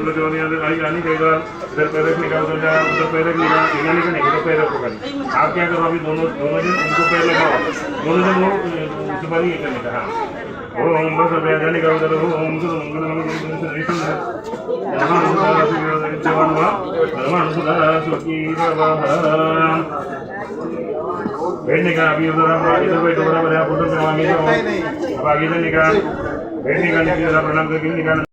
आनी कई बार इधर पैर रखने का उधर जा उधर पैर रखने का इन्होंने का नहीं उधर पैर रखो खाली आप क्या करो अभी दोनों दोनों जन उनको पैर लगाओ दोनों जन वो उसके बाद ये करने का हाँ ओम बस अब जाने का उधर ओम बैठने का अभी उधर इधर बैठो बराबर आप उधर से आगे जाओ अब आगे जाने का बैठने का निकल प्रणाम करके निकाल